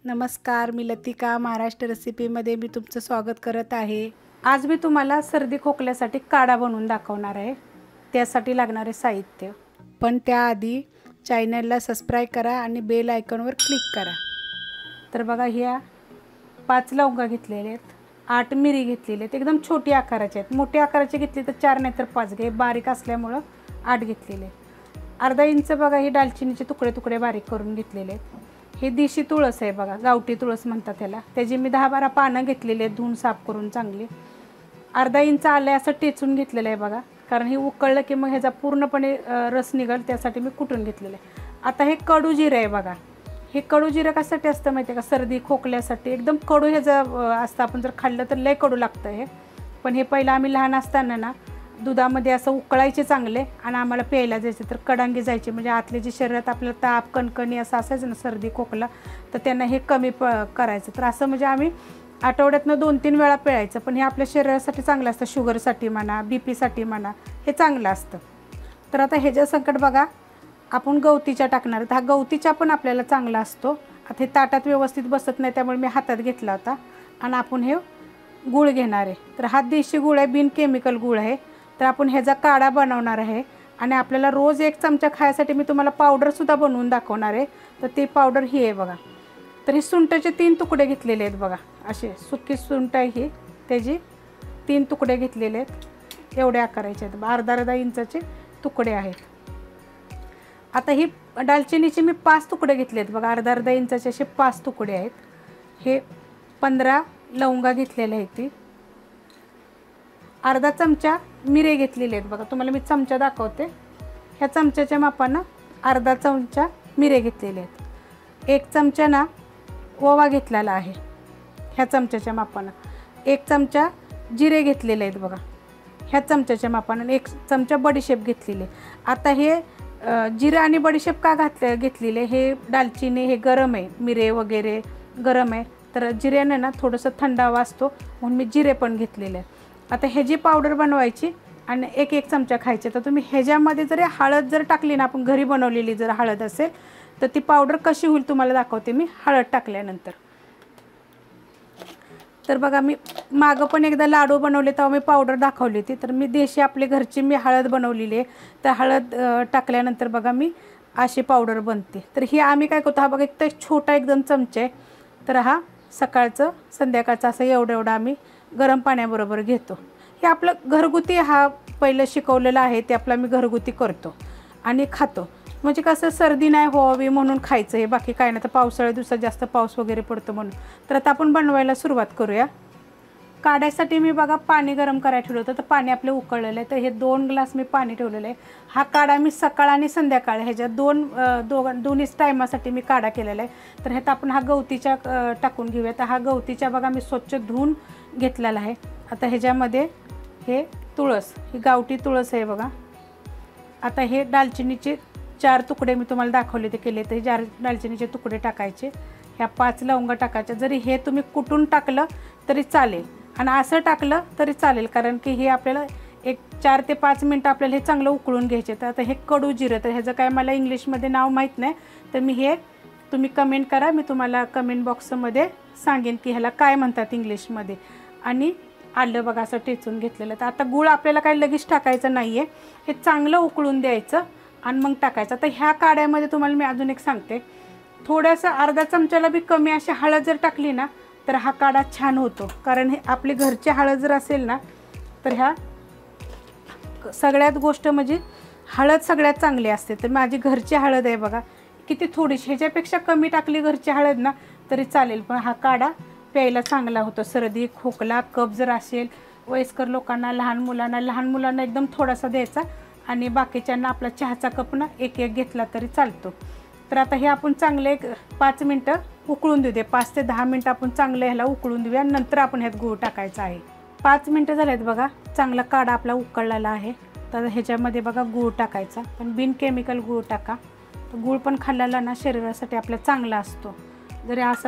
नमस्कार, मी लतिका महाराष्ट्र रेसिपीमध्ये मी तुमचं स्वागत करत आहे। आज मी तुम्हाला सर्दी खोकल्यासाठी काढा बनवून दाखवणार आहे। त्यासाठी लागणारे साहित्य, पण त्याआधी चॅनलला सबस्क्राइब करा आणि बेल आयकॉनवर क्लिक करा। तर बघा, ह्या 5 लवंगा घेतलेले आहेत, 8 मिरी घेतलेले आहेत, एकदम छोटी आकाराचे आहेत। मोठी आकाराची घेतली तर 4 नाही तर 5 घे, बारीक असल्यामुळे 8 घेतलेले। अर्धा इंच बघा, ही दालचिनीचे तुकडे तुकडे बारीक करून घेतलेले आहेत। हे देशी तुळस आहे बघा, गावठी तुळस म्हणतात त्याला। त्याची मी 10-12 पानं घेतलेली आहेत, धुवून साफ करून चांगली। अर्धा इंच आले असं टेचून घेतलेलं आहे बघा, कारण हे उकळलं की मग ह्याचा पूर्णपणे रस निघेल, त्यासाठी मी कुटून घेतलेलं आहे। आता हे कडू जिरं आहे बघा। हे कडू जिरं कशासाठी असतं माहिती आहे का? सर्दी खोकल्यासाठी एकदम कडू ह्याचं असतं। आपण जर खाल्लं तर लय कडू लागतं हे। पण हे पहिलं आम्ही लहान असताना ना दुधामध्ये असं उकळायचे चांगले आणि आम्हाला प्यायला जायचे, तर कडांगी जायचे, म्हणजे आतले जे शरीरात आपल्याला ताप कणकणी असं असायचं ना, सर्दी खोकला, तर त्यांना हे कमी करायचं। तर असं म्हणजे आम्ही आठवड्यातनं 2-3 वेळा प्यायचं। पण हे आपल्या शरीरासाठी चांगलं असतं, शुगरसाठी म्हणा, बीपीसाठी म्हणा, हे चांगलं असतं। तर आता ह्याच्या संकट बघा, आपण गवतीच्या टाकणार आहेत। हा गवतीच्या पण आपल्याला चांगला असतो। आता हे ताटात व्यवस्थित बसत नाही, त्यामुळे मी हातात घेतला होता। आणि आपण हे गूळ घेणार आहे। तर हा देशी गूळ आहे, बिन केमिकल गूळ आहे। तर आपण ह्याचा काढा बनवणार आहे आणि आपल्याला रोज 1 चमचा खायसाठी मी तुम्हाला पावडरसुद्धा बनवून दाखवणार आहे। तर ती पावडर ही आहे बघा। तर हे सुंठाचे 3 तुकडे घेतलेले आहेत बघा, असे सुकी सुंठ आहे ही, त्याची 3 तुकडे घेतलेले आहेत, एवढे आकाराचे आहेत, अर्धा इंचाचे तुकडे आहेत। आता ही दालचिनीचे मी 5 तुकडे घेतले आहेत बघा, अर्धा इंचाचे असे 5 तुकडे आहेत। हे 15 लवंगा घेतलेले आहेत, ती अर्धा चमचा मिरे घेतलेले आहेत बघा, तुम्हाला मी चमचा दाखवते। ह्या चमच्याच्या मापानं अर्धा चमचा मिरे घेतलेले आहेत। 1 चमचा ना ओवा घेतलेला आहे ह्या चमच्याच्या मापानं। 1 चमचा जिरे घेतलेले आहेत बघा ह्या चमच्याच्या मापानं। 1 चमचा बडीशेप घेतलेली। आता हे जिरा आणि बडीशेप का घेतलेले, हे दालचिनी हे गरम आहे, मिरे वगैरे गरम आहे, तर जिऱ्याने ना थोडंसं थंडावा असतो, म्हणून मी जिरे पण घेतलेले आहे। आता ह्याची पावडर बनवायची आणि 1-1 चमचा खायचे। तर तुम्ही ह्याच्यामध्ये जरी हळद जर टाकली ना, आपण घरी बनवलेली जर हळद असेल तर ती पावडर कशी होईल तुम्हाला दाखवते मी हळद टाकल्यानंतर। तर बघा, मी मागं पण एकदा लाडू बनवले तेव्हा मी पावडर दाखवली होती। तर मी देशी आपली घरची मी हळद बनवलेली आहे, तर हळद टाकल्यानंतर बघा मी अशी पावडर बनते। तर ही आम्ही काय करतो, हा बघा एक तर छोटा एकदम चमचा आहे, तर हा सकाळचं संध्याकाळचं असं एवढं आम्ही गरम पाण्याबरोबर घेतो। हे आपलं घरगुती, हा पहिलं शिकवलेलं आहे ते आपलं मी घरगुती करतो आणि खातो। म्हणजे कसं सर्दी नाही व्हावी म्हणून खायचं हे, बाकी काय नाही। तर पावसाळ्या दिवसात जास्त पाऊस वगैरे पडतो म्हणून। तर आता आपण बनवायला सुरुवात करूया। काढ्यासाठी मी बघा पाणी गरम करायला ठेवलं होतं, तर पाणी आपलं उकळलेलं आहे। तर हे 2 ग्लास मी पाणी ठेवलेलं आहे। हा काढा मी सकाळ आणि संध्याकाळ ह्याच्यात दोन्ही टायमासाठी मी काढा केलेला आहे। तर ह्यात आपण हा गवतीच्या टाकून घेऊया। तर हा गवतीच्या बघा मी स्वच्छ धुवून घेतलेला आहे। आता ह्याच्यामध्ये हे तुळस, ही गावठी तुळस आहे बघा। आता हे दालचिनीचे 4 तुकडे मी तुम्हाला दाखवले ते केले, तर 4 दालचिनीचे तुकडे टाकायचे। ह्या 5 लवंगा टाकायच्या। जरी हे तुम्ही कुटून टाकलं तरी चालेल आणि असं टाकलं तरी चालेल, कारण की हे आपल्याला 4 ते 5 मिनटं आपल्याला हे चांगलं उकळून घ्यायचे। तर आता हे कडू जिरं, तर ह्याचं काय मला इंग्लिशमध्ये नाव माहीत नाही, तर मी हे तुम्ही कमेंट करा, मी तुम्हाला कमेंट बॉक्समध्ये सांगेन की ह्याला काय म्हणतात इंग्लिशमध्ये। आणि आलं बघा असं टेचून घेतलेलं। तर आता गूळ आपल्याला काही लगेच टाकायचं नाही आहे, हे चांगलं उकळून द्यायचं आणि मग टाकायचं। आता ह्या काढ्यामध्ये तुम्हाला मी अजून एक सांगते, थोडंसं अर्धा चमच्याला बी कमी अशी हळद जर टाकली ना तर हा काढा छान होतो। कारण हे आपली घरची हळद जर असेल ना, तर ह्या सगळ्यात गोष्ट म्हणजे हळद सगळ्यात चांगली असते। तर माझी घरची हळद आहे बघा, किती थोडीशी, ह्याच्यापेक्षा कमी टाकली घरची हळद ना तरी चालेल, पण हा काढा प्यायला चांगला होतो। सर्दी खोकला कफ जर असेल, वयस्कर लोकांना, लहान मुलांना एकदम थोडासा द्यायचा आणि बाकीच्यांना आपला चहाचा कप ना 1-1 घेतला तरी चालतो। तर आता हे आपण चांगले 5 मिनटं उकळून देऊ दे, 5 ते 10 मिनटं आपण चांगलं ह्याला उकळून देऊया, नंतर आपण ह्यात गूळ टाकायचा आहे। 5 मिनटं झालेत बघा, चांगला काढा आपला उकळलेला आहे। तर ह्याच्यामध्ये बघा गूळ टाकायचा, पण बिन केमिकल गूळ टाका। तर गूळ पण खाल्लेला ना शरीरासाठी आपला चांगला असतो।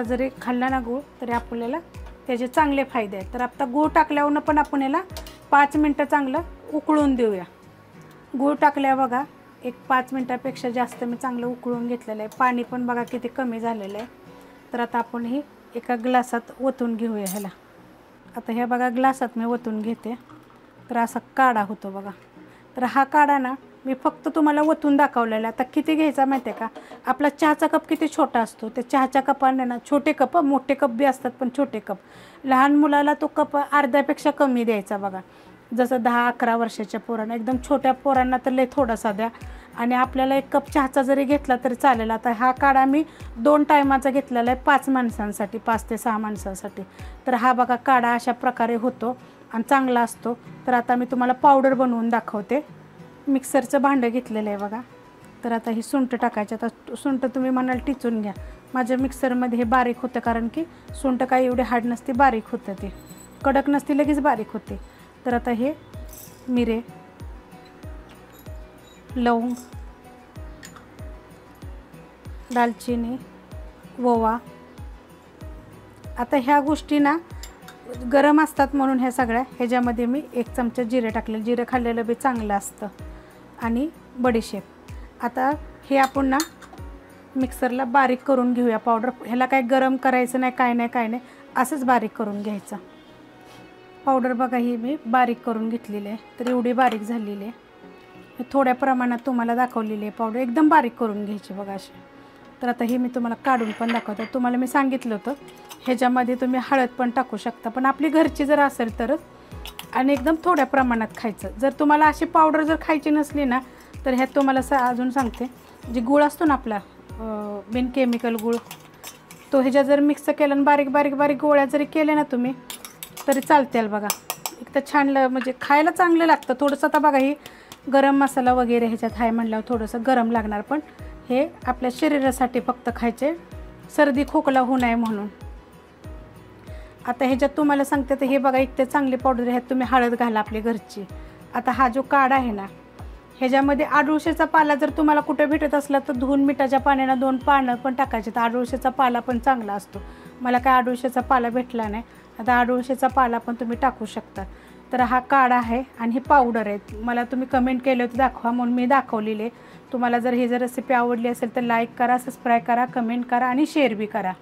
जरी खाल्ला ना गूळ तरी आपल्याला त्याचे चांगले फायदे आहेत। तर आता गूळ टाकल्यावर पण आपण याला 5 मिनटं चांगलं उकळून देऊया। गूळ टाकल्यावर बघा 5 मिनटापेक्षा जास्त मी चांगलं उकळून घेतलेलं आहे। पाणी पण बघा किती कमी झालेलं आहे। तर आता आपण ही एका ग्लासात ओतून घेऊया ह्याला. आता हे बघा ग्लासात मी ओतून घेते. तर असा काढा होतो बघा. तर हा काढा ना मी फक्त तुम्हाला ओतून दाखवलेला. आता किती घ्यायचा माहिती आहे का, आपला चहाचा कप किती छोटा असतो, त्या चहाच्या कपाने ना छोटे कप, मोठे कप बी असतात पण छोटे कप, लहान मुलाला तो कप अर्ध्यापेक्षा कमी द्यायचा बघा. जसं 10-11 वर्षाच्या पोरांना, एकदम छोट्या पोरांना तर लय थोडासा द्या. आणि आपल्याला 1 कप चहाचा जरी घेतला तरी चालेल. आता हा काढा मी 2 टायमाचा घेतलेला आहे 5 माणसांसाठी, 5 ते 6 माणसांसाठी. तर हा बघा काढा अशा प्रकारे होतो आणि चांगला असतो. तर आता मी तुम्हाला पावडर बनवून दाखवते. मिक्सरचं भांडं घेतलेलं आहे बघा. तर आता ही सुंठ टाकायची. आता सुंठ तुम्ही म्हणाल टिचून घ्या, माझ्या मिक्सरमध्ये हे बारीक होतं, कारण की सुंठ काही एवढे हार्ड नसते, बारीक होतं, ते कडक नसते, लगेच बारीक होते. तर आता हे मिरे, लवंग, दालचिनी, ओवा. आता ह्या गोष्टी ना गरम असतात म्हणून ह्या सगळ्या, ह्याच्यामध्ये मी 1 चमचा जिरे टाकले. जिरे खाल्लेलं बी चांगलं असतं. आणि बडीशेप. आता हे आपण ना मिक्सरला बारीक करून घेऊया पावडर. ह्याला काय गरम करायचं नाही, काय नाही, असंच बारीक करून घ्यायचं. पावडर बघा ही मी बारीक करून घेतलेली आहे. तर एवढी बारीक झालेली आहे. थोड्या प्रमाणात तुम्हाला दाखवलेली आहे पावडर, एकदम बारीक करून घ्यायची बघा अशी. तर आता हे मी तुम्हाला काढून पण दाखवते. तुम्हाला मी सांगितलं होतं ह्याच्यामध्ये तुम्ही हळद पण टाकू शकता, पण आपली घरची जर असेल तरच, आणि एकदम थोड्या प्रमाणात खायचं. जर तुम्हाला अशी पावडर जर खायची नसली ना, तर ह्यात तुम्हाला अजून सांगते, जे गूळ असतो ना आपला बिन केमिकल गूळ, तो ह्याच्यात जर मिक्स केलं आणि बारीक बारीक बारीक गोळ्या जरी केल्या ना तुम्ही तरी चालतील बघा. एक तर छान म्हणजे खायला चांगलं लागतं थोडंसं. आता बघा ही गरम मसाला वगैरे ह्याच्यात आहे म्हणल्यावर थोडंसं गरम लागणार, पण हे आपल्या शरीरासाठी फक्त खायचे, सर्दी खोकला होऊ नये म्हणून. आता ह्याच्यात तुम्हाला सांगते, तर हे बघा एक ते चांगली पावडर, ह्यात तुम्ही हळद घाला आपली घरची. आता हा जो काढा आहे ना, ह्याच्यामध्ये आडुळशेचा पाला जर तुम्हाला कुठे भेटत असला तर धुवून मिठाच्या पाण्यानं 2 पानं पण टाकायचे. तर आडुळशेचा पाला पण चांगला असतो. मला काय आडुळशेचा पाला भेटला नाही, आता आडुळशेचा पाला पण तुम्ही टाकू शकता. तर हा काढा आहे आणि ही पावडर आहे. मला तुम्ही कमेंट केले होते दाखवा म्हणून मी दाखवलेले. तुम्हाला जर ही जर रेसिपी आवडली असेल तर लाईक करा, सबस्क्राईब करा, कमेंट करा आणि शेअर बी करा.